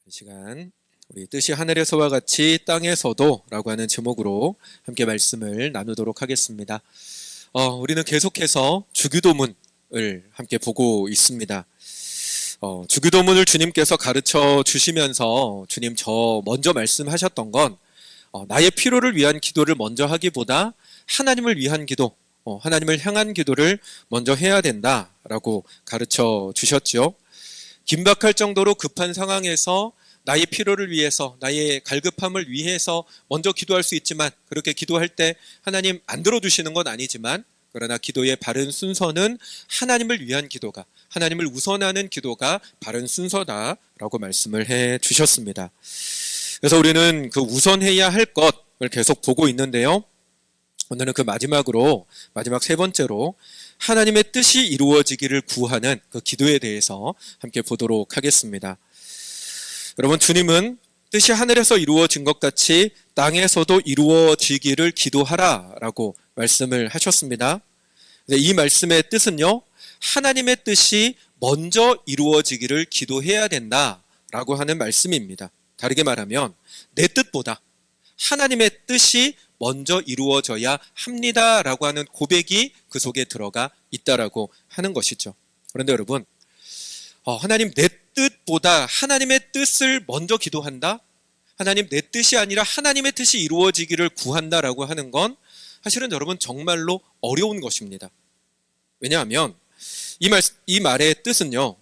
이 시간 우리 뜻이 하늘에서와 같이 땅에서도 라고 하는 제목으로 함께 말씀을 나누도록 하겠습니다. 우리는 계속해서 주기도문을 함께 보고 있습니다. 주기도문을 주님께서 가르쳐 주시면서 주님 저 먼저 말씀하셨던 건 나의 필요를 위한 기도를 먼저 하기보다 하나님을 위한 기도, 하나님을 향한 기도를 먼저 해야 된다라고 가르쳐 주셨죠. 긴박할 정도로 급한 상황에서 나의 필요를 위해서, 나의 갈급함을 위해서 먼저 기도할 수 있지만, 그렇게 기도할 때 하나님 안 들어주시는 건 아니지만, 그러나 기도의 바른 순서는 하나님을 위한 기도가, 하나님을 우선하는 기도가 바른 순서다라고 말씀을 해 주셨습니다. 그래서 우리는 그 우선해야 할 것을 계속 보고 있는데요. 오늘은 그 마지막 세 번째로 하나님의 뜻이 이루어지기를 구하는 그 기도에 대해서 함께 보도록 하겠습니다. 여러분, 주님은 뜻이 하늘에서 이루어진 것 같이 땅에서도 이루어지기를 기도하라라고 말씀을 하셨습니다. 이 말씀의 뜻은요, 하나님의 뜻이 먼저 이루어지기를 기도해야 된다라고 하는 말씀입니다. 다르게 말하면 내 뜻보다 하나님의 뜻이 먼저 이루어져야 합니다라고 하는 고백이 그 속에 들어가 있다라고 하는 것이죠. 그런데 여러분, 하나님 내 뜻보다 하나님의 뜻을 먼저 기도한다? 하나님 내 뜻이 아니라 하나님의 뜻이 이루어지기를 구한다라고 하는 건 사실은 여러분 정말로 어려운 것입니다. 왜냐하면 이 말의 뜻은요,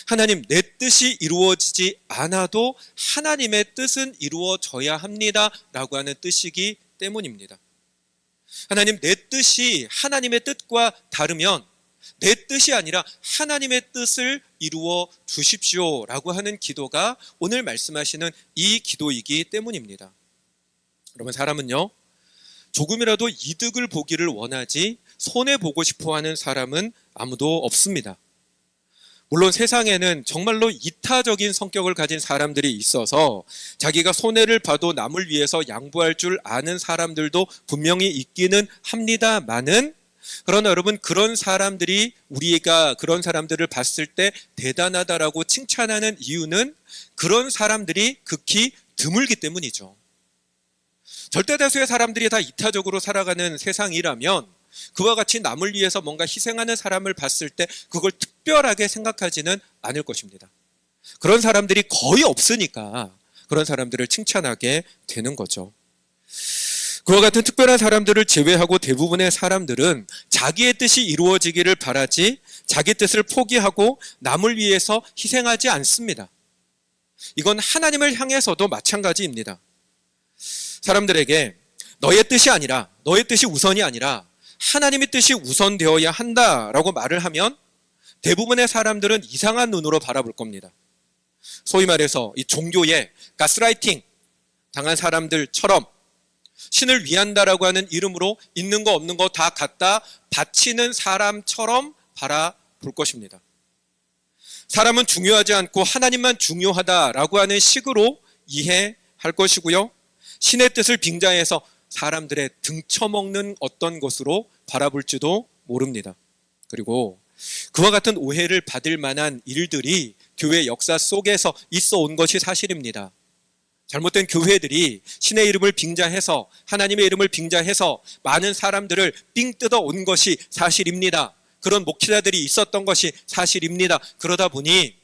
하나님 내 뜻이 이루어지지 않아도 하나님의 뜻은 이루어져야 합니다라고 하는 뜻이기 때문입니다. 하나님 내 뜻이 하나님의 뜻과 다르면 내 뜻이 아니라 하나님의 뜻을 이루어 주십시오라고 하는 기도가 오늘 말씀하시는 이 기도이기 때문입니다. 여러분, 사람은요, 조금이라도 이득을 보기를 원하지 손해보고 싶어하는 사람은 아무도 없습니다. 물론 세상에는 정말로 이타적인 성격을 가진 사람들이 있어서 자기가 손해를 봐도 남을 위해서 양보할 줄 아는 사람들도 분명히 있기는 합니다만은, 그러나 여러분, 그런 사람들이 우리가 그런 사람들을 봤을 때 대단하다라고 칭찬하는 이유는 그런 사람들이 극히 드물기 때문이죠. 절대다수의 사람들이 다 이타적으로 살아가는 세상이라면 그와 같이 남을 위해서 뭔가 희생하는 사람을 봤을 때 그걸 특별하게 생각하지는 않을 것입니다. 그런 사람들이 거의 없으니까 그런 사람들을 칭찬하게 되는 거죠. 그와 같은 특별한 사람들을 제외하고 대부분의 사람들은 자기의 뜻이 이루어지기를 바라지 자기 뜻을 포기하고 남을 위해서 희생하지 않습니다. 이건 하나님을 향해서도 마찬가지입니다. 사람들에게 너의 뜻이 아니라, 너의 뜻이 우선이 아니라 하나님의 뜻이 우선되어야 한다라고 말을 하면 대부분의 사람들은 이상한 눈으로 바라볼 겁니다. 소위 말해서 이 종교에 가스라이팅 당한 사람들처럼 신을 위한다라고 하는 이름으로 있는 거 없는 거 다 갖다 바치는 사람처럼 바라볼 것입니다. 사람은 중요하지 않고 하나님만 중요하다라고 하는 식으로 이해할 것이고요. 신의 뜻을 빙자해서 사람들의 등쳐먹는 어떤 것으로 바라볼지도 모릅니다. 그리고 그와 같은 오해를 받을 만한 일들이 교회 역사 속에서 있어 온 것이 사실입니다. 잘못된 교회들이 신의 이름을 빙자해서, 하나님의 이름을 빙자해서 많은 사람들을 삥 뜯어 온 것이 사실입니다. 그런 목회자들이 있었던 것이 사실입니다. 그러다 보니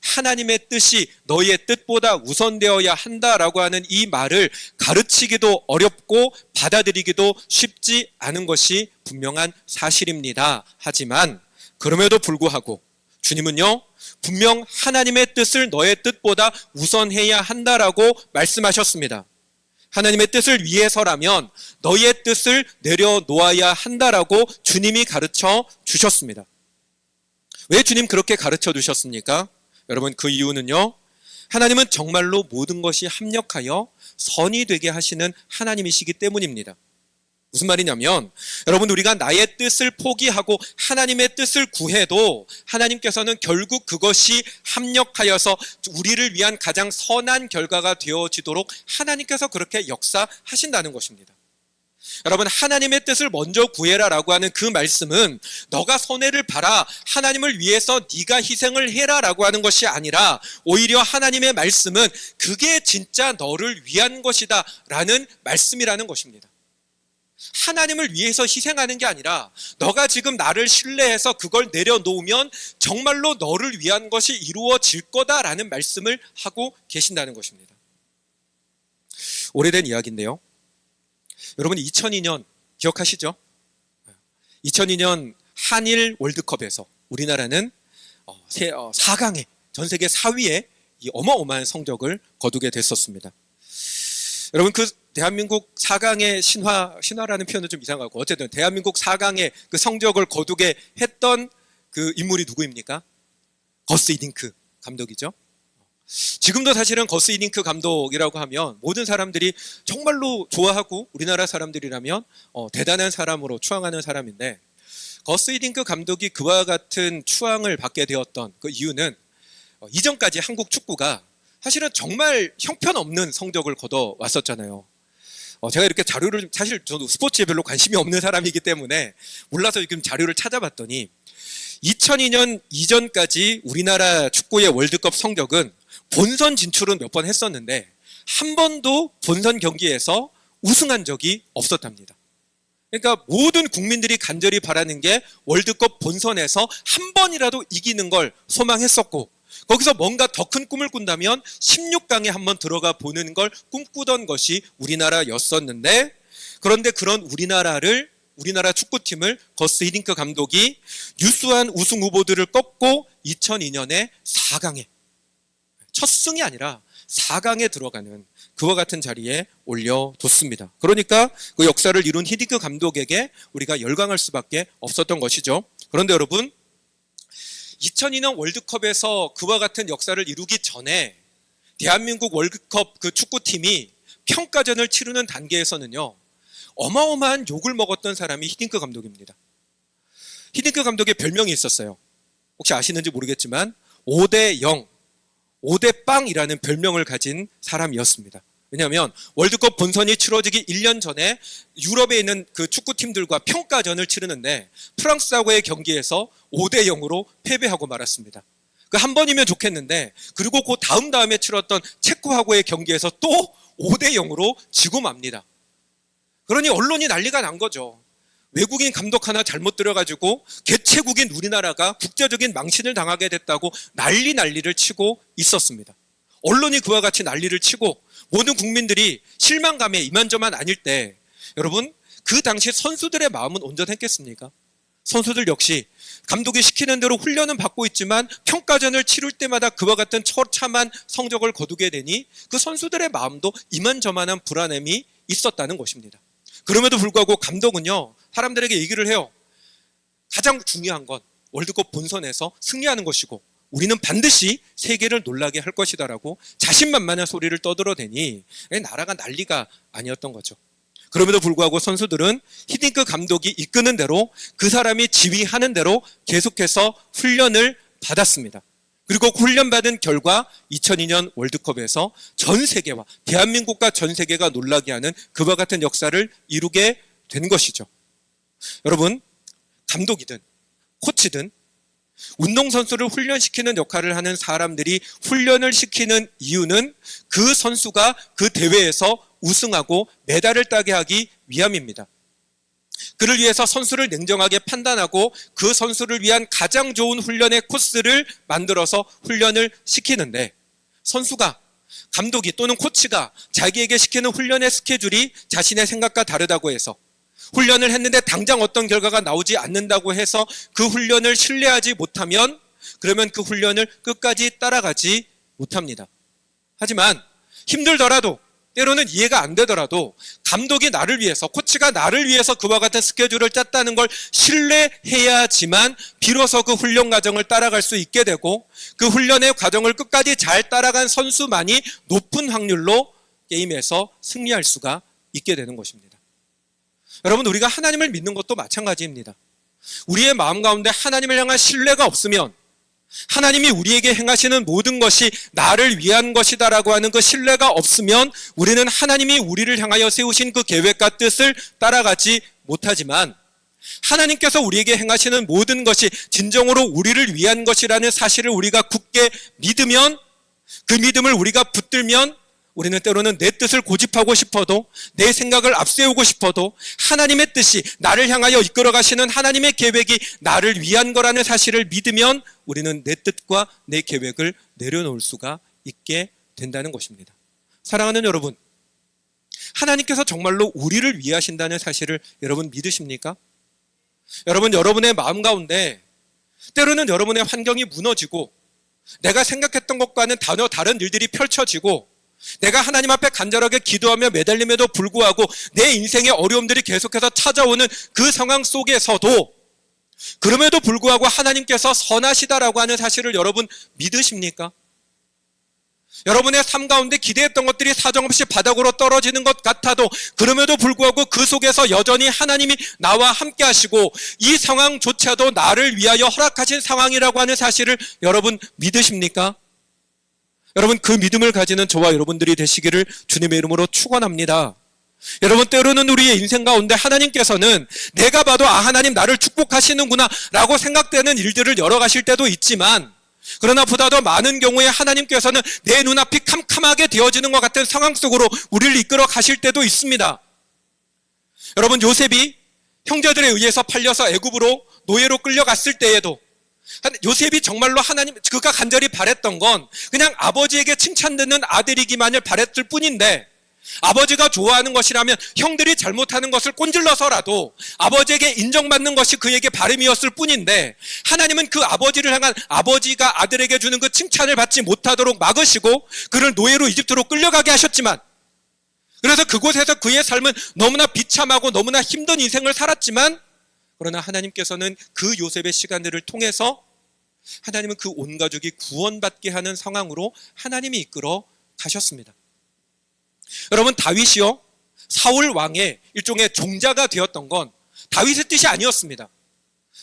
하나님의 뜻이 너의 뜻보다 우선되어야 한다라고 하는 이 말을 가르치기도 어렵고 받아들이기도 쉽지 않은 것이 분명한 사실입니다. 하지만 그럼에도 불구하고 주님은요, 분명 하나님의 뜻을 너의 뜻보다 우선해야 한다라고 말씀하셨습니다. 하나님의 뜻을 위해서라면 너의 뜻을 내려놓아야 한다라고 주님이 가르쳐 주셨습니다. 왜 주님 그렇게 가르쳐 주셨습니까? 여러분, 그 이유는요, 하나님은 정말로 모든 것이 합력하여 선이 되게 하시는 하나님이시기 때문입니다. 무슨 말이냐면, 여러분, 우리가 나의 뜻을 포기하고 하나님의 뜻을 구해도 하나님께서는 결국 그것이 합력하여서 우리를 위한 가장 선한 결과가 되어지도록 하나님께서 그렇게 역사하신다는 것입니다. 여러분, 하나님의 뜻을 먼저 구해라라고 하는 그 말씀은 너가 손해를 봐라, 하나님을 위해서 네가 희생을 해라라고 하는 것이 아니라 오히려 하나님의 말씀은 그게 진짜 너를 위한 것이다 라는 말씀이라는 것입니다. 하나님을 위해서 희생하는 게 아니라 너가 지금 나를 신뢰해서 그걸 내려놓으면 정말로 너를 위한 것이 이루어질 거다라는 말씀을 하고 계신다는 것입니다. 오래된 이야기인데요, 여러분 2002년 기억하시죠? 2002년 한일 월드컵에서 우리나라는 4강에, 전 세계 4위에 이 어마어마한 성적을 거두게 됐었습니다. 여러분, 그 대한민국 4강의 신화라는 표현은 좀 이상하고, 어쨌든 대한민국 4강의 그 성적을 거두게 했던 그 인물이 누구입니까? 거스 히딩크 감독이죠. 지금도 사실은 거스 히딩크 감독이라고 하면 모든 사람들이 정말로 좋아하고 우리나라 사람들이라면 대단한 사람으로 추앙하는 사람인데, 거스 히딩크 감독이 그와 같은 추앙을 받게 되었던 그 이유는 이전까지 한국 축구가 사실은 정말 형편없는 성적을 거둬왔었잖아요. 제가 이렇게 자료를, 사실 저도 스포츠에 별로 관심이 없는 사람이기 때문에 몰라서 지금 자료를 찾아봤더니 2002년 이전까지 우리나라 축구의 월드컵 성적은 본선 진출은 몇 번 했었는데 한 번도 본선 경기에서 우승한 적이 없었답니다. 그러니까 모든 국민들이 간절히 바라는 게 월드컵 본선에서 한 번이라도 이기는 걸 소망했었고, 거기서 뭔가 더 큰 꿈을 꾼다면 16강에 한번 들어가 보는 걸 꿈꾸던 것이 우리나라였었는데, 그런데 그런 우리나라 축구팀을 거스 히딩크 감독이 유수한 우승 후보들을 꺾고 2002년에 4강에, 첫 승이 아니라 4강에 들어가는 그와 같은 자리에 올려뒀습니다. 그러니까 그 역사를 이룬 히딩크 감독에게 우리가 열광할 수밖에 없었던 것이죠. 그런데 여러분, 2002년 월드컵에서 그와 같은 역사를 이루기 전에 대한민국 월드컵 그 축구팀이 평가전을 치르는 단계에서는요, 어마어마한 욕을 먹었던 사람이 히딩크 감독입니다. 히딩크 감독의 별명이 있었어요. 혹시 아시는지 모르겠지만 5대0, 5대빵이라는 별명을 가진 사람이었습니다. 왜냐하면 월드컵 본선이 치러지기 1년 전에 유럽에 있는 그 축구팀들과 평가전을 치르는데 프랑스하고의 경기에서 5대0으로 패배하고 말았습니다. 그 한 번이면 좋겠는데, 그리고 그 다음에 치렀던 체코하고의 경기에서 또 5대0으로 지고 맙니다. 그러니 언론이 난리가 난 거죠. 외국인 감독 하나 잘못 들여가지고 개최국인 우리나라가 국제적인 망신을 당하게 됐다고 난리를 치고 있었습니다. 언론이 그와 같이 난리를 치고 모든 국민들이 실망감에 이만저만 아닐 때, 여러분, 그 당시 선수들의 마음은 온전했겠습니까? 선수들 역시 감독이 시키는 대로 훈련은 받고 있지만 평가전을 치를 때마다 그와 같은 처참한 성적을 거두게 되니 그 선수들의 마음도 이만저만한 불안함이 있었다는 것입니다. 그럼에도 불구하고 감독은요, 사람들에게 얘기를 해요. 가장 중요한 건 월드컵 본선에서 승리하는 것이고 우리는 반드시 세계를 놀라게 할 것이다라고 자신만만한 소리를 떠들어대니 나라가 난리가 아니었던 거죠. 그럼에도 불구하고 선수들은 히딩크 감독이 이끄는 대로, 그 사람이 지휘하는 대로 계속해서 훈련을 받았습니다. 그리고 훈련받은 결과 2002년 월드컵에서 전 세계와 대한민국과 전 세계가 놀라게 하는 그와 같은 역사를 이루게 된 것이죠. 여러분, 감독이든 코치든 운동선수를 훈련시키는 역할을 하는 사람들이 훈련을 시키는 이유는 그 선수가 그 대회에서 우승하고 메달을 따게 하기 위함입니다. 그를 위해서 선수를 냉정하게 판단하고 그 선수를 위한 가장 좋은 훈련의 코스를 만들어서 훈련을 시키는데, 선수가, 감독이 또는 코치가 자기에게 시키는 훈련의 스케줄이 자신의 생각과 다르다고 해서, 훈련을 했는데 당장 어떤 결과가 나오지 않는다고 해서 그 훈련을 신뢰하지 못하면 그러면 그 훈련을 끝까지 따라가지 못합니다. 하지만 힘들더라도, 때로는 이해가 안 되더라도 감독이 나를 위해서, 코치가 나를 위해서 그와 같은 스케줄을 짰다는 걸 신뢰해야지만 비로소 그 훈련 과정을 따라갈 수 있게 되고, 그 훈련의 과정을 끝까지 잘 따라간 선수만이 높은 확률로 게임에서 승리할 수가 있게 되는 것입니다. 여러분, 우리가 하나님을 믿는 것도 마찬가지입니다. 우리의 마음 가운데 하나님을 향한 신뢰가 없으면 하나님이 우리에게 행하시는 모든 것이 나를 위한 것이다라고 하는 그 신뢰가 없으면 우리는 하나님이 우리를 향하여 세우신 그 계획과 뜻을 따라가지 못하지만, 하나님께서 우리에게 행하시는 모든 것이 진정으로 우리를 위한 것이라는 사실을 우리가 굳게 믿으면, 그 믿음을 우리가 붙들면, 우리는 때로는 내 뜻을 고집하고 싶어도, 내 생각을 앞세우고 싶어도 하나님의 뜻이, 나를 향하여 이끌어 가시는 하나님의 계획이 나를 위한 거라는 사실을 믿으면 우리는 내 뜻과 내 계획을 내려놓을 수가 있게 된다는 것입니다. 사랑하는 여러분, 하나님께서 정말로 우리를 위하신다는 사실을 여러분 믿으십니까? 여러분, 여러분의 마음 가운데 때로는 여러분의 환경이 무너지고 내가 생각했던 것과는 전혀 다른 일들이 펼쳐지고 내가 하나님 앞에 간절하게 기도하며 매달림에도 불구하고 내 인생의 어려움들이 계속해서 찾아오는 그 상황 속에서도, 그럼에도 불구하고 하나님께서 선하시다라고 하는 사실을 여러분 믿으십니까? 여러분의 삶 가운데 기대했던 것들이 사정없이 바닥으로 떨어지는 것 같아도 그럼에도 불구하고 그 속에서 여전히 하나님이 나와 함께 하시고 이 상황조차도 나를 위하여 허락하신 상황이라고 하는 사실을 여러분 믿으십니까? 여러분, 그 믿음을 가지는 저와 여러분들이 되시기를 주님의 이름으로 축원합니다. 여러분, 때로는 우리의 인생 가운데 하나님께서는 내가 봐도 하나님 나를 축복하시는구나 라고 생각되는 일들을 열어가실 때도 있지만, 그러나 보다 더 많은 경우에 하나님께서는 내 눈앞이 캄캄하게 되어지는 것 같은 상황 속으로 우리를 이끌어 가실 때도 있습니다. 여러분, 요셉이 형제들에 의해서 팔려서 애굽으로 노예로 끌려갔을 때에도 요셉이 정말로 하나님, 그가 간절히 바랬던 건 그냥 아버지에게 칭찬듣는 아들이기만을 바랬을 뿐인데, 아버지가 좋아하는 것이라면 형들이 잘못하는 것을 꼰질러서라도 아버지에게 인정받는 것이 그에게 바람이었을 뿐인데, 하나님은 그 아버지를 향한, 아버지가 아들에게 주는 그 칭찬을 받지 못하도록 막으시고 그를 노예로 이집트로 끌려가게 하셨지만, 그래서 그곳에서 그의 삶은 너무나 비참하고 너무나 힘든 인생을 살았지만, 그러나 하나님께서는 그 요셉의 시간들을 통해서 하나님은 그 온 가족이 구원받게 하는 상황으로 하나님이 이끌어 가셨습니다. 여러분, 다윗이요, 사울 왕의 일종의 종자가 되었던 건 다윗의 뜻이 아니었습니다.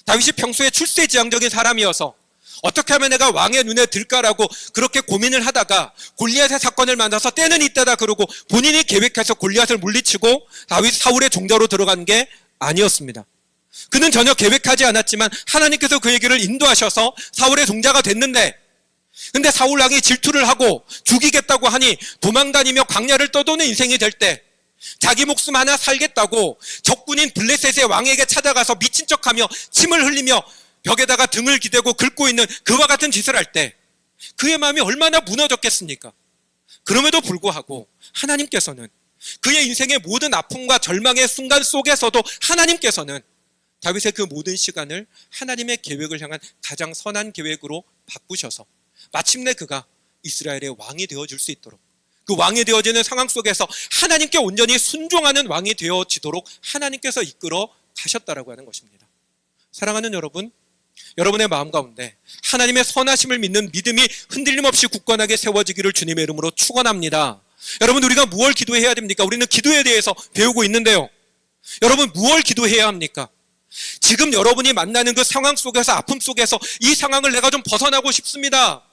다윗이 평소에 출세지향적인 사람이어서 어떻게 하면 내가 왕의 눈에 들까라고 그렇게 고민을 하다가 골리앗의 사건을 만나서 때는 이때다 그러고 본인이 계획해서 골리앗을 물리치고 다윗 사울의 종자로 들어간 게 아니었습니다. 그는 전혀 계획하지 않았지만 하나님께서 그에게를 인도하셔서 사울의 종자가 됐는데, 근데 사울 왕이 질투를 하고 죽이겠다고 하니 도망다니며 광야를 떠도는 인생이 될 때, 자기 목숨 하나 살겠다고 적군인 블레셋의 왕에게 찾아가서 미친 척하며 침을 흘리며 벽에다가 등을 기대고 긁고 있는 그와 같은 짓을 할 때 그의 마음이 얼마나 무너졌겠습니까? 그럼에도 불구하고 하나님께서는 그의 인생의 모든 아픔과 절망의 순간 속에서도 하나님께서는 다윗의 그 모든 시간을 하나님의 계획을 향한 가장 선한 계획으로 바꾸셔서 마침내 그가 이스라엘의 왕이 되어줄 수 있도록, 그 왕이 되어지는 상황 속에서 하나님께 온전히 순종하는 왕이 되어지도록 하나님께서 이끌어 가셨다라고 하는 것입니다. 사랑하는 여러분, 여러분의 마음 가운데 하나님의 선하심을 믿는 믿음이 흔들림 없이 굳건하게 세워지기를 주님의 이름으로 축원합니다. 여러분, 우리가 무엇을 기도해야 됩니까? 우리는 기도에 대해서 배우고 있는데요, 여러분, 무엇을 기도해야 합니까? 지금 여러분이 만나는 그 상황 속에서, 아픔 속에서 이 상황을 내가 좀 벗어나고 싶습니다.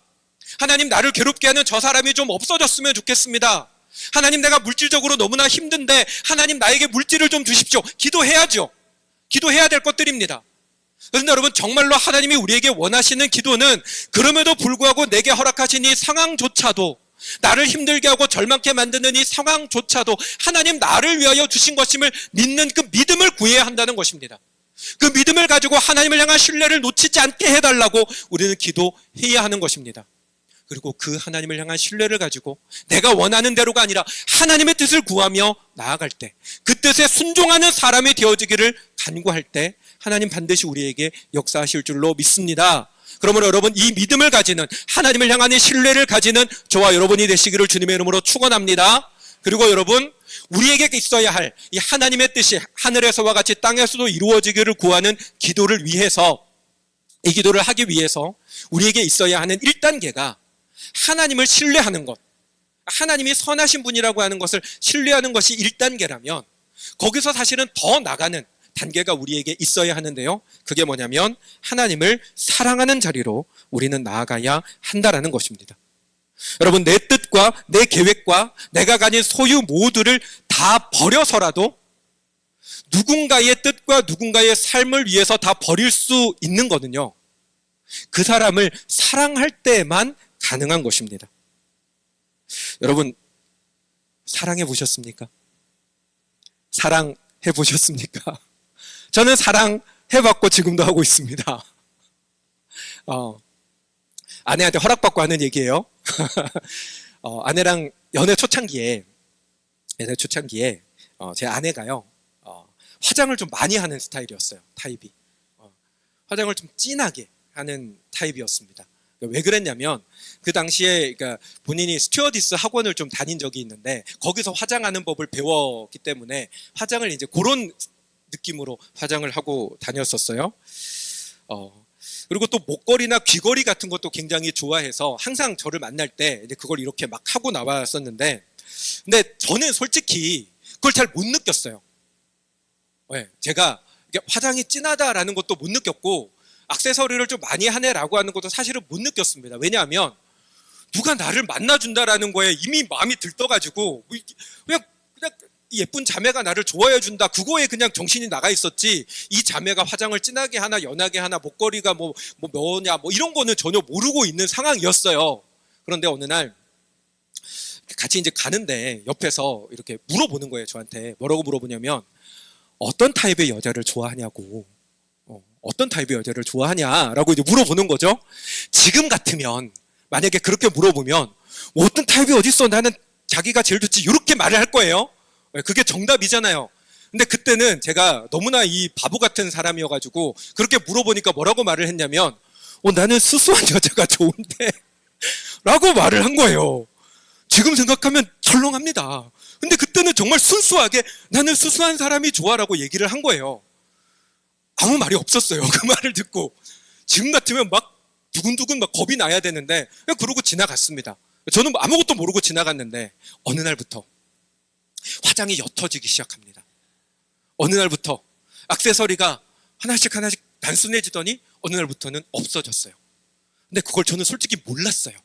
하나님, 나를 괴롭게 하는 저 사람이 좀 없어졌으면 좋겠습니다. 하나님, 내가 물질적으로 너무나 힘든데 하나님, 나에게 물질을 좀 주십시오. 기도해야죠. 기도해야 될 것들입니다. 그런데 여러분, 정말로 하나님이 우리에게 원하시는 기도는 그럼에도 불구하고 내게 허락하신 이 상황조차도, 나를 힘들게 하고 절망케 만드는 이 상황조차도 하나님 나를 위하여 주신 것임을 믿는 그 믿음을 구해야 한다는 것입니다. 그 믿음을 가지고 하나님을 향한 신뢰를 놓치지 않게 해달라고 우리는 기도해야 하는 것입니다. 그리고 그 하나님을 향한 신뢰를 가지고 내가 원하는 대로가 아니라 하나님의 뜻을 구하며 나아갈 때, 그 뜻에 순종하는 사람이 되어지기를 간구할 때 하나님 반드시 우리에게 역사하실 줄로 믿습니다. 그러므로 여러분, 이 믿음을 가지는, 하나님을 향한 이 신뢰를 가지는 저와 여러분이 되시기를 주님의 이름으로 축원합니다. 그리고 여러분, 우리에게 있어야 할 이 하나님의 뜻이 하늘에서와 같이 땅에서도 이루어지기를 구하는 기도를 위해서, 이 기도를 하기 위해서 우리에게 있어야 하는 1단계가 하나님을 신뢰하는 것, 하나님이 선하신 분이라고 하는 것을 신뢰하는 것이 1단계라면, 거기서 사실은 더 나가는 단계가 우리에게 있어야 하는데요. 그게 뭐냐면 하나님을 사랑하는 자리로 우리는 나아가야 한다라는 것입니다. 여러분, 내 뜻과 내 계획과 내가 가진 소유 모두를 다 버려서라도 누군가의 뜻과 누군가의 삶을 위해서 다 버릴 수 있는 거는요, 그 사람을 사랑할 때만 가능한 것입니다. 여러분, 사랑해 보셨습니까? 사랑해 보셨습니까? 저는 사랑해봤고 지금도 하고 있습니다. 아내한테 허락받고 하는 얘기예요. 아내랑 연애 초창기에 제 아내가요, 화장을 좀 많이 하는 스타일이었어요. 타입이. 화장을 좀 진하게 하는 타입이었습니다. 왜 그랬냐면 그 당시에 그러니까 본인이 스튜어디스 학원을 좀 다닌 적이 있는데 거기서 화장하는 법을 배웠기 때문에 화장을 이제 그런 느낌으로 화장을 하고 다녔었어요. 그리고 또 목걸이나 귀걸이 같은 것도 굉장히 좋아해서 항상 저를 만날 때 이제 그걸 이렇게 막 하고 나왔었는데, 근데 저는 솔직히 그걸 잘 못 느꼈어요. 네, 제가 화장이 진하다라는 것도 못 느꼈고 액세서리를 좀 많이 하네라고 하는 것도 사실은 못 느꼈습니다. 왜냐하면 누가 나를 만나준다라는 거에 이미 마음이 들떠가지고 그냥 예쁜 자매가 나를 좋아해 준다, 그거에 그냥 정신이 나가 있었지, 이 자매가 화장을 진하게 하나 연하게 하나 목걸이가 뭐냐 이런 거는 전혀 모르고 있는 상황이었어요. 그런데 어느 날 같이 이제 가는데 옆에서 이렇게 물어보는 거예요. 저한테 뭐라고 물어보냐면 어떤 타입의 여자를 좋아하냐고, 어떤 타입의 여자를 좋아하냐라고 이제 물어보는 거죠. 지금 같으면 만약에 그렇게 물어보면 어떤 타입이 어딨어, 나는 자기가 제일 좋지, 이렇게 말을 할 거예요. 그게 정답이잖아요. 근데 그때는 제가 너무나 이 바보 같은 사람이어가지고 그렇게 물어보니까 뭐라고 말을 했냐면 나는 수수한 여자가 좋은데 라고 말을 한 거예요. 지금 생각하면 철렁합니다. 근데 그때는 정말 순수하게 나는 수수한 사람이 좋아라고 얘기를 한 거예요. 아무 말이 없었어요. 그 말을 듣고. 지금 같으면 막 두근두근 막 겁이 나야 되는데 그냥 그러고 지나갔습니다. 저는 아무것도 모르고 지나갔는데 어느 날부터 화장이 옅어지기 시작합니다. 어느 날부터 액세서리가 하나씩 단순해지더니 어느 날부터는 없어졌어요. 근데 그걸 저는 솔직히 몰랐어요.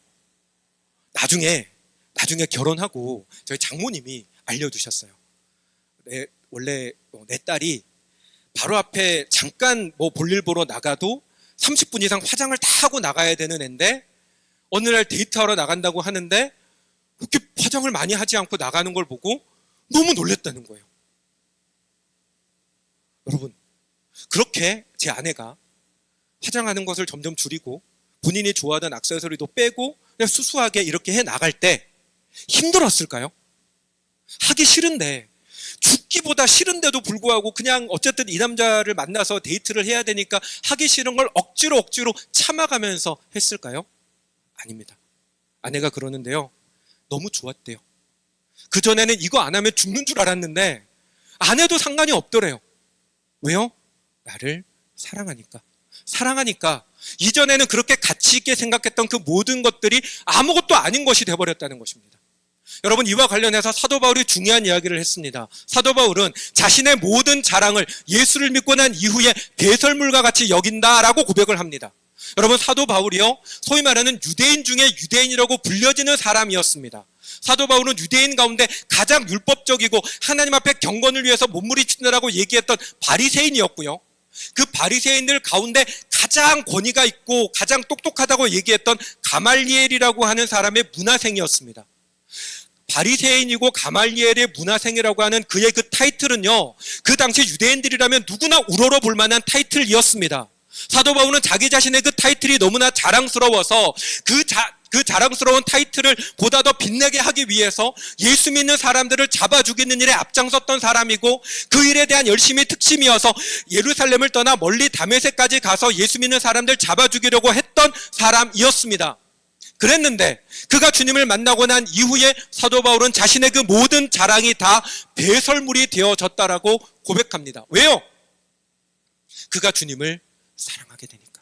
나중에 결혼하고 저희 장모님이 알려주셨어요. 원래 내 딸이 바로 앞에 잠깐 볼일 보러 나가도 30분 이상 화장을 다 하고 나가야 되는 애인데 어느 날 데이트하러 나간다고 하는데 그렇게 화장을 많이 하지 않고 나가는 걸 보고 너무 놀랬다는 거예요. 여러분, 그렇게 제 아내가 화장하는 것을 점점 줄이고 본인이 좋아하던 액세서리도 빼고 그냥 수수하게 이렇게 해 나갈 때 힘들었을까요? 하기 싫은데, 죽기보다 싫은데도 불구하고 그냥 어쨌든 이 남자를 만나서 데이트를 해야 되니까 하기 싫은 걸 억지로 참아가면서 했을까요? 아닙니다. 아내가 그러는데요, 너무 좋았대요. 그전에는 이거 안 하면 죽는 줄 알았는데 안 해도 상관이 없더래요. 왜요? 나를 사랑하니까 이전에는 그렇게 가치 있게 생각했던 그 모든 것들이 아무것도 아닌 것이 되어버렸다는 것입니다. 여러분, 이와 관련해서 사도 바울이 중요한 이야기를 했습니다. 사도 바울은 자신의 모든 자랑을 예수를 믿고 난 이후에 배설물과 같이 여긴다라고 고백을 합니다. 여러분, 사도 바울이요, 소위 말하는 유대인 중에 유대인이라고 불려지는 사람이었습니다. 사도 바울은 유대인 가운데 가장 율법적이고 하나님 앞에 경건을 위해서 몸부림치느라고 얘기했던 바리새인이었고요, 그 바리새인들 가운데 가장 권위가 있고 가장 똑똑하다고 얘기했던 가말리엘이라고 하는 사람의 문화생이었습니다. 바리새인이고 가말리엘의 문화생이라고 하는 그의 그 타이틀은요, 그 당시 유대인들이라면 누구나 우러러 볼 만한 타이틀이었습니다. 사도 바울은 자기 자신의 그 타이틀이 너무나 자랑스러워서 그 자랑스러운 타이틀을 보다 더 빛내게 하기 위해서 예수 믿는 사람들을 잡아 죽이는 일에 앞장섰던 사람이고, 그 일에 대한 열심이 특심이어서 예루살렘을 떠나 멀리 다메섹까지 가서 예수 믿는 사람들 잡아 죽이려고 했던 사람이었습니다. 그랬는데 그가 주님을 만나고 난 이후에 사도 바울은 자신의 그 모든 자랑이 다 배설물이 되어졌다라고 고백합니다. 왜요? 그가 주님을 사랑하게 되니까.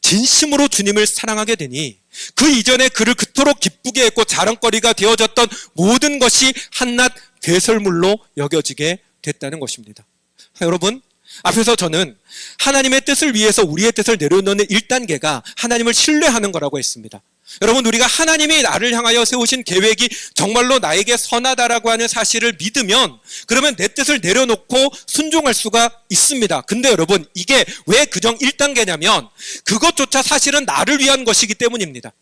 진심으로 주님을 사랑하게 되니 그 이전에 그를 그토록 기쁘게 했고 자랑거리가 되어졌던 모든 것이 한낱 배설물로 여겨지게 됐다는 것입니다. 여러분, 앞에서 저는 하나님의 뜻을 위해서 우리의 뜻을 내려놓는 1단계가 하나님을 신뢰하는 거라고 했습니다. 여러분, 우리가 하나님이 나를 향하여 세우신 계획이 정말로 나에게 선하다라고 하는 사실을 믿으면 그러면 내 뜻을 내려놓고 순종할 수가 있습니다. 근데 여러분, 이게 왜 그정 1단계냐면 그것조차 사실은 나를 위한 것이기 때문입니다.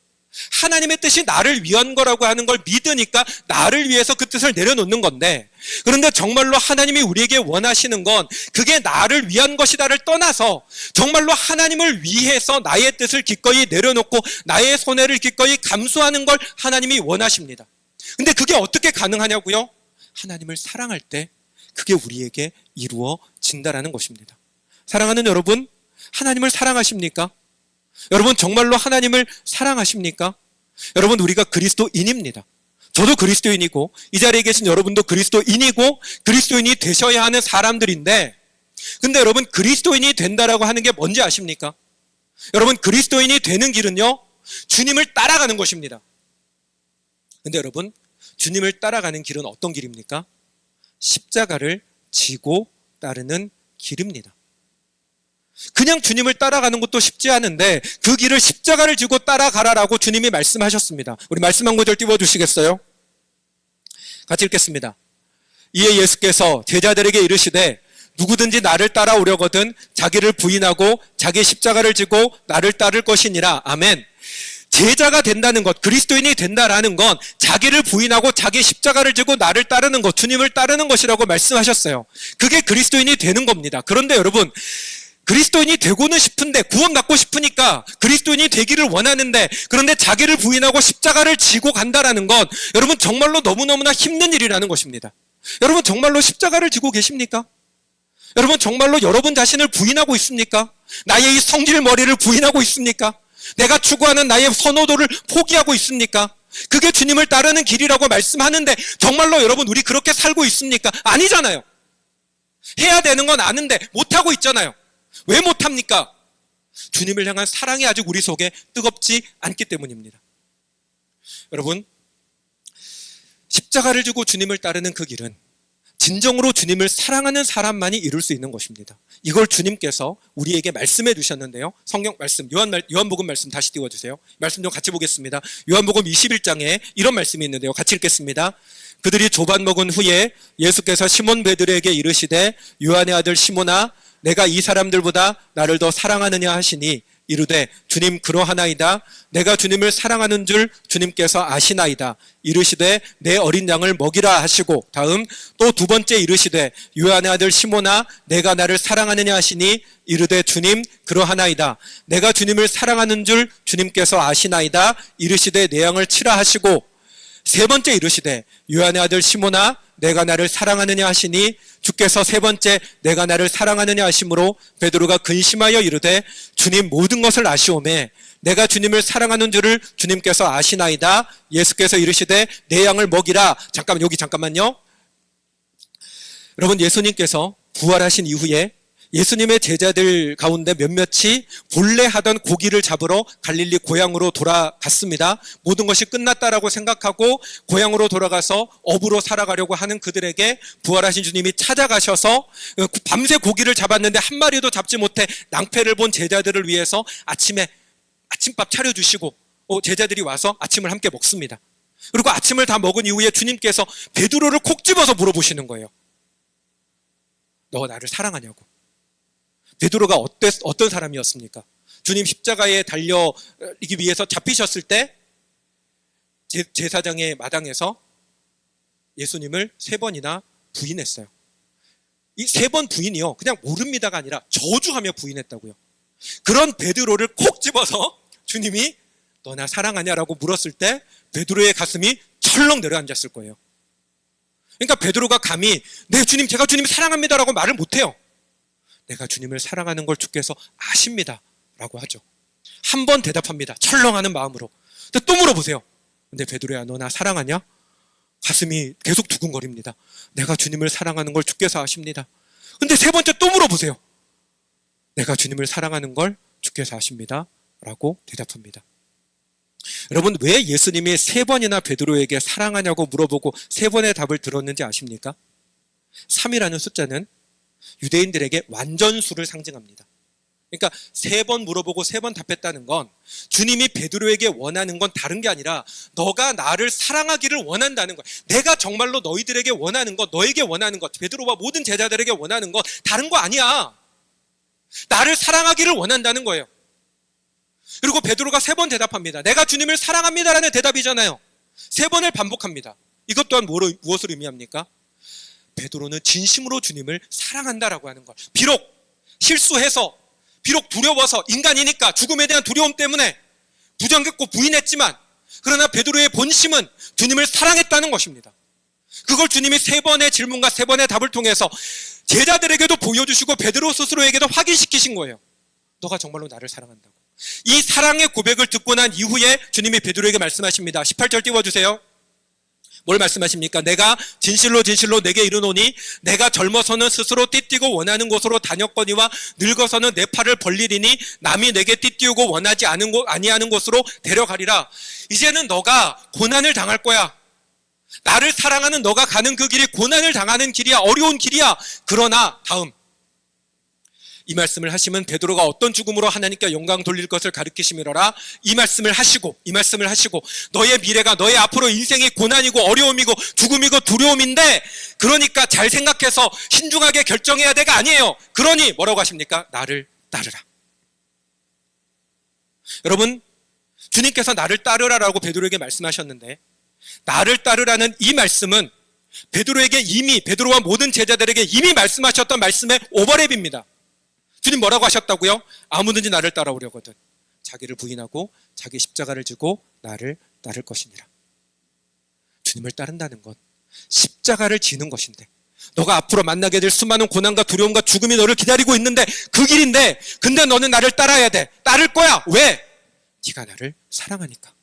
하나님의 뜻이 나를 위한 거라고 하는 걸 믿으니까 나를 위해서 그 뜻을 내려놓는 건데, 그런데 정말로 하나님이 우리에게 원하시는 건 그게 나를 위한 것이다를 떠나서 정말로 하나님을 위해서 나의 뜻을 기꺼이 내려놓고 나의 손해를 기꺼이 감수하는 걸 하나님이 원하십니다. 근데 그게 어떻게 가능하냐고요? 하나님을 사랑할 때 그게 우리에게 이루어진다라는 것입니다. 사랑하는 여러분, 하나님을 사랑하십니까? 여러분, 정말로 하나님을 사랑하십니까? 여러분, 우리가 그리스도인입니다. 저도 그리스도인이고 이 자리에 계신 여러분도 그리스도인이고 그리스도인이 되셔야 하는 사람들인데, 근데 여러분, 그리스도인이 된다라고 하는 게 뭔지 아십니까? 여러분, 그리스도인이 되는 길은요, 주님을 따라가는 것입니다. 근데 여러분, 주님을 따라가는 길은 어떤 길입니까? 십자가를 지고 따르는 길입니다. 그냥 주님을 따라가는 것도 쉽지 않은데 그 길을 십자가를 지고 따라가라라고 주님이 말씀하셨습니다. 우리 말씀 한 구절 띄워주시겠어요? 같이 읽겠습니다. 이에 예수께서 제자들에게 이르시되 누구든지 나를 따라오려거든 자기를 부인하고 자기 십자가를 지고 나를 따를 것이니라. 아멘. 제자가 된다는 것, 그리스도인이 된다라는 건 자기를 부인하고 자기 십자가를 지고 나를 따르는 것, 주님을 따르는 것이라고 말씀하셨어요. 그게 그리스도인이 되는 겁니다. 그런데 여러분, 그리스도인이 되고는 싶은데, 구원받고 싶으니까 그리스도인이 되기를 원하는데, 그런데 자기를 부인하고 십자가를 지고 간다라는 건 여러분 정말로 너무너무나 힘든 일이라는 것입니다. 여러분, 정말로 십자가를 지고 계십니까? 여러분, 정말로 여러분 자신을 부인하고 있습니까? 나의 이 성질 머리를 부인하고 있습니까? 내가 추구하는 나의 선호도를 포기하고 있습니까? 그게 주님을 따르는 길이라고 말씀하는데 정말로 여러분, 우리 그렇게 살고 있습니까? 아니잖아요. 해야 되는 건 아는데 못하고 있잖아요. 왜 못합니까? 주님을 향한 사랑이 아직 우리 속에 뜨겁지 않기 때문입니다. 여러분, 십자가를 지고 주님을 따르는 그 길은 진정으로 주님을 사랑하는 사람만이 이룰 수 있는 것입니다. 이걸 주님께서 우리에게 말씀해 주셨는데요. 성경 말씀, 요한복음 말씀 다시 띄워주세요. 말씀 좀 같이 보겠습니다. 요한복음 21장에 이런 말씀이 있는데요. 같이 읽겠습니다. 그들이 조반 먹은 후에 예수께서 시몬 베드로에게 이르시되 요한의 아들 시몬아, 내가 이 사람들보다 나를 더 사랑하느냐 하시니 이르되 주님 그러하나이다. 내가 주님을 사랑하는 줄 주님께서 아시나이다. 이르시되 내 어린 양을 먹이라 하시고, 다음 또 두 번째 이르시되 요한의 아들 시몬아, 내가 나를 사랑하느냐 하시니 이르되 주님 그러하나이다. 내가 주님을 사랑하는 줄 주님께서 아시나이다. 이르시되 내 양을 치라 하시고, 세 번째 이르시되 요한의 아들 시몬아, 내가 나를 사랑하느냐 하시니 주께서 세 번째 내가 나를 사랑하느냐 하심으로 베드로가 근심하여 이르되 주님 모든 것을 아시오매 내가 주님을 사랑하는 줄을 주님께서 아시나이다. 예수께서 이르시되 내 양을 먹이라. 잠깐만요. 여러분, 예수님께서 부활하신 이후에 예수님의 제자들 가운데 몇몇이 본래 하던 고기를 잡으러 갈릴리 고향으로 돌아갔습니다. 모든 것이 끝났다라고 생각하고 고향으로 돌아가서 업으로 살아가려고 하는 그들에게 부활하신 주님이 찾아가셔서 밤새 고기를 잡았는데 한 마리도 잡지 못해 낭패를 본 제자들을 위해서 아침에 아침밥 차려주시고 제자들이 와서 아침을 함께 먹습니다. 그리고 아침을 다 먹은 이후에 주님께서 베드로를 콕 집어서 물어보시는 거예요. 너 나를 사랑하냐고. 베드로가 어떤 사람이었습니까? 주님 십자가에 달리기 위해서 잡히셨을 때 제사장의 마당에서 예수님을 3번이나 부인했어요. 이 3번 부인이요, 그냥 모릅니다가 아니라 저주하며 부인했다고요. 그런 베드로를 콕 집어서 주님이 너 나 사랑하냐라고 물었을 때 베드로의 가슴이 철렁 내려앉았을 거예요. 그러니까 베드로가 감히 네 주님, 제가 주님 사랑합니다라고 말을 못해요. 내가 주님을 사랑하는 걸 주께서 아십니다 라고 하죠. 한 번 대답합니다. 철렁하는 마음으로. 근데 또 물어보세요. 근데 베드로야, 너 나 사랑하냐? 가슴이 계속 두근거립니다. 내가 주님을 사랑하는 걸 주께서 아십니다. 근데 세 번째 또 물어보세요. 내가 주님을 사랑하는 걸 주께서 아십니다 라고 대답합니다. 여러분, 왜 예수님이 3번이나 베드로에게 사랑하냐고 물어보고 3번의 답을 들었는지 아십니까? 3이라는 숫자는 유대인들에게 완전수를 상징합니다. 그러니까 3번 물어보고 3번 답했다는 건 주님이 베드로에게 원하는 건 다른 게 아니라 너가 나를 사랑하기를 원한다는 거야. 내가 정말로 너희들에게 원하는 것, 너에게 원하는 것, 베드로와 모든 제자들에게 원하는 것 다른 거 아니야. 나를 사랑하기를 원한다는 거예요. 그리고 베드로가 3번 대답합니다. 내가 주님을 사랑합니다라는 대답이잖아요. 3번을 반복합니다. 이것 또한 무엇을 의미합니까? 베드로는 진심으로 주님을 사랑한다라고 하는 걸. 비록 실수해서, 비록 두려워서, 인간이니까 죽음에 대한 두려움 때문에 부정했고 부인했지만, 그러나 베드로의 본심은 주님을 사랑했다는 것입니다. 그걸 주님이 3번의 질문과 3번의 답을 통해서 제자들에게도 보여주시고 베드로 스스로에게도 확인시키신 거예요. 너가 정말로 나를 사랑한다고. 이 사랑의 고백을 듣고 난 이후에 주님이 베드로에게 말씀하십니다. 18절 띄워주세요. 뭘 말씀하십니까? 내가 진실로 진실로 내게 이르노니 내가 젊어서는 스스로 띠뛰고 원하는 곳으로 다녔거니와 늙어서는 내 팔을 벌리리니 남이 내게 띠뛰고 원하지 아니하는 곳으로 데려가리라. 이제는 너가 고난을 당할 거야. 나를 사랑하는 너가 가는 그 길이 고난을 당하는 길이야. 어려운 길이야. 그러나 다음 이 말씀을 하시면 베드로가 어떤 죽음으로 하나님께 영광 돌릴 것을 가르치심이로라. 이 말씀을 하시고 너의 미래가, 너의 앞으로 인생이 고난이고 어려움이고 죽음이고 두려움인데, 그러니까 잘 생각해서 신중하게 결정해야 돼가 아니에요. 그러니 뭐라고 하십니까? 나를 따르라. 여러분, 주님께서 나를 따르라라고 베드로에게 말씀하셨는데, 나를 따르라는 이 말씀은 베드로와 모든 제자들에게 이미 말씀하셨던 말씀의 오버랩입니다. 주님 뭐라고 하셨다고요? 아무든지 나를 따라오려거든 자기를 부인하고 자기 십자가를 지고 나를 따를 것이니라. 주님을 따른다는 건 십자가를 지는 것인데, 너가 앞으로 만나게 될 수많은 고난과 두려움과 죽음이 너를 기다리고 있는데 그 길인데, 근데 너는 나를 따라야 돼. 따를 거야. 왜? 네가 나를 사랑하니까.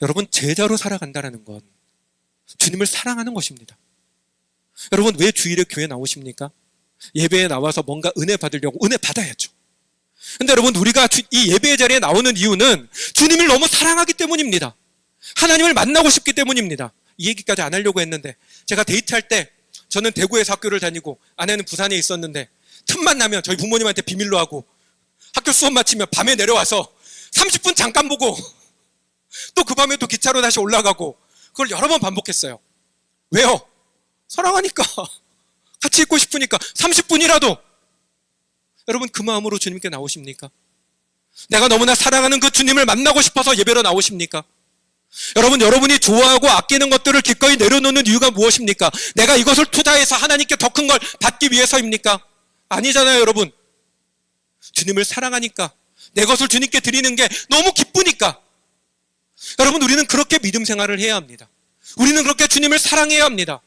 여러분, 제자로 살아간다는 건 주님을 사랑하는 것입니다. 여러분, 왜 주일에 교회 나오십니까? 예배에 나와서 뭔가 은혜 받으려고. 은혜 받아야죠. 근데 여러분, 우리가 이 예배의 자리에 나오는 이유는 주님을 너무 사랑하기 때문입니다. 하나님을 만나고 싶기 때문입니다. 이 얘기까지 안 하려고 했는데, 제가 데이트할 때, 저는 대구에서 학교를 다니고 아내는 부산에 있었는데, 틈만 나면 저희 부모님한테 비밀로 하고 학교 수업 마치면 밤에 내려와서 30분 잠깐 보고 또 그 밤에 또 기차로 다시 올라가고, 그걸 여러 번 반복했어요. 왜요? 사랑하니까. 같이 있고 싶으니까. 30분이라도. 여러분, 그 마음으로 주님께 나오십니까? 내가 너무나 사랑하는 그 주님을 만나고 싶어서 예배로 나오십니까? 여러분, 여러분이 좋아하고 아끼는 것들을 기꺼이 내려놓는 이유가 무엇입니까? 내가 이것을 투자해서 하나님께 더 큰 걸 받기 위해서입니까? 아니잖아요, 여러분. 주님을 사랑하니까, 내 것을 주님께 드리는 게 너무 기쁘니까. 여러분, 우리는 그렇게 믿음 생활을 해야 합니다. 우리는 그렇게 주님을 사랑해야 합니다.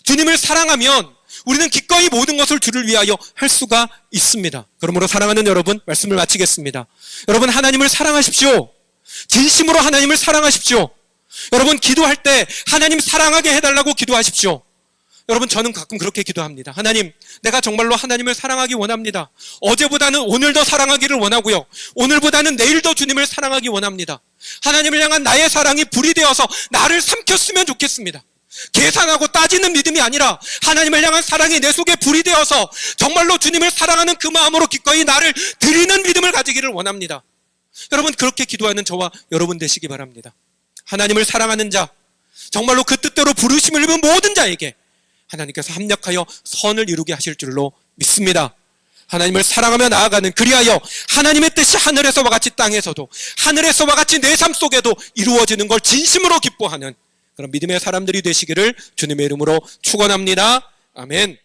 주님을 사랑하면 우리는 기꺼이 모든 것을 주를 위하여 할 수가 있습니다. 그러므로 사랑하는 여러분, 말씀을 마치겠습니다. 여러분, 하나님을 사랑하십시오. 진심으로 하나님을 사랑하십시오. 여러분, 기도할 때 하나님 사랑하게 해달라고 기도하십시오. 여러분, 저는 가끔 그렇게 기도합니다. 하나님, 내가 정말로 하나님을 사랑하기 원합니다. 어제보다는 오늘 더 사랑하기를 원하고요. 오늘보다는 내일 더 주님을 사랑하기 원합니다. 하나님을 향한 나의 사랑이 불이 되어서 나를 삼켰으면 좋겠습니다. 계산하고 따지는 믿음이 아니라 하나님을 향한 사랑이 내 속에 불이 되어서 정말로 주님을 사랑하는 그 마음으로 기꺼이 나를 드리는 믿음을 가지기를 원합니다. 여러분, 그렇게 기도하는 저와 여러분 되시기 바랍니다. 하나님을 사랑하는 자, 정말로 그 뜻대로 부르심을 입은 모든 자에게 하나님께서 합력하여 선을 이루게 하실 줄로 믿습니다. 하나님을 사랑하며 나아가는, 그리하여 하나님의 뜻이 하늘에서와 같이 땅에서도, 하늘에서와 같이 내 삶 속에도 이루어지는 걸 진심으로 기뻐하는 그런 믿음의 사람들이 되시기를 주님의 이름으로 축원합니다. 아멘.